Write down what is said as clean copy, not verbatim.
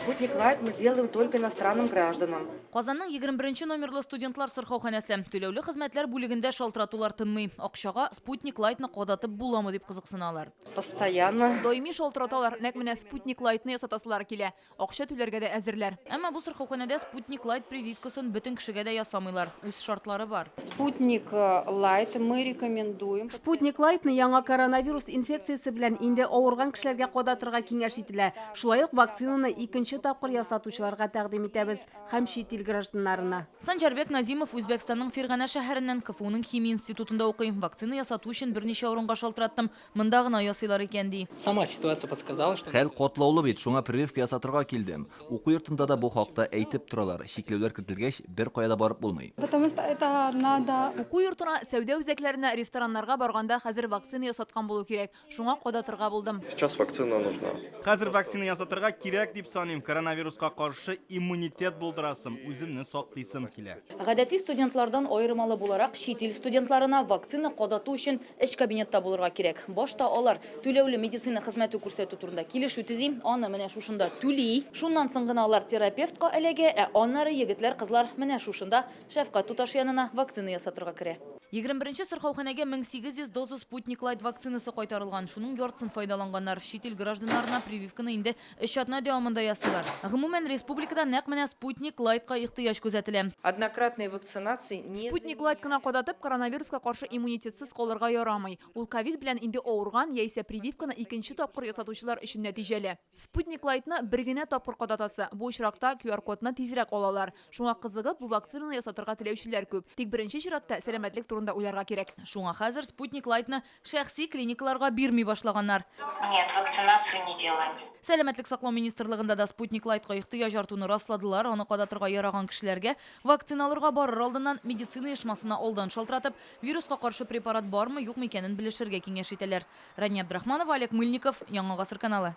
Спутник Лайт мы делаем только иностранным гражданам. Казанның 21 номерлы студентлар сырхауханәсе түләүле хезмәтләр бүлегендә шалтыратулар тынмый. Акчага Спутник Лайтны кадатып буламы дип кызыксыналар. Постоянно. Доими шалтыраталар, нәк менә Спутник Лайтны ясатасылар килә. Акча түләргә дә әзерләр. Әмма бу сырхауханәдә Спутник Лайт прививкасын бөтен кешегә дә ясамыйлар. Үз шартлары бар. Спутник Лайт мы рекомендуем. Спутник Лайтны яңа коронавирус инфекциясе белән инде авырган кешеләргә кадатырга киңәш ителә. Шулай ук вакцинаны икенче тапкыр ясатучыларга тәкъдим итәбез һәм чит ил гражданнарына. Санжарбек Назимов Үзбәкстанның Фергана шәһәреннән КФУның химия институтында укый. Вакцина ясату өчен берничә урынга шалтыраттым. Монда гына ясыйлар икән ди. Сама ситуация подсказала, что... Хәл катлаулы бит, шуңа прививка ясатырга килдем. Уку йортында да бу хакта әйтеп торалар. Чикләүләр кертелгәч, бер кая да барып булмый. Потому что это надо. Уку йортына, сәүдә үзәкләренә, рестораннарга барганда хәзер вакцина ясаткан булу кирәк. Шуңа кадатырга булдым. Сейчас вакцина нужна. Хәзер вакцина ясатырга кирәк дип саныйм. Коронавируска каршы иммунитет булдырасым, үземне саклыйсым килә. Гадәти студентлардан айырмалы буларак чит ил студентларына вакцина кадату өчен эш кабинетта булырга кирәк. Башта алар түләүле медицина хезмәте күрсәтү турында килешү төзи, аны менә шушында түли. Шуннан соң гына алар терапевтка эләгә, аннары егетләр, кызлар менә шушында Шәфкать туташ янына вакцина ясатырга керә. 21-нче сырхауханәгә 1800 доза Спутник Лайт вакцинасы кайтарылган. Шуның яртысын файдаланганнар. Чит ил гражданнарына прививканы инде 3 атна дәвамында ясыйлар. Гомумән республикада нәкъ менә Спутник Лайтка ихтыяҗ күзәтелә. Однократные вакцинации не... Спутник Лайт кына кадатып коронавируска каршы иммунитетсыз калырга ярамый. Ул ковид белән инде авырган яисә прививканы икенче тапкыр ясатучылар өчен нәтиҗәле. Спутник Лайтны бер генә тапкыр кадатасы. Бу очракта QR-кодны тизрәк алалар. Шуңа кызыгып, бу вакцинаны ясатырга теләүчеләр күп. Тик беренче чиратта сәламәтлек турында уйларга кирәк. Шуңа хәзер Спутник Лайтны шәхси клиникаларга бирми башлаганнар. Нет, вакцинацию не делаем. Сәламәтлек саклау министрлыгында да Спутник Лайтка ихтыяҗ артуны расладылар. Аны кадатырга яраган кешеләргә вакциналарга барыр алдыннан медицина оешмасына алдан шалтыратып, вируска каршы препарат бармы, юкмы икәнен белешергә киңәш итәләр. Рания Абдрахманова, Олег Мыльников, Яңа гасыр каналы.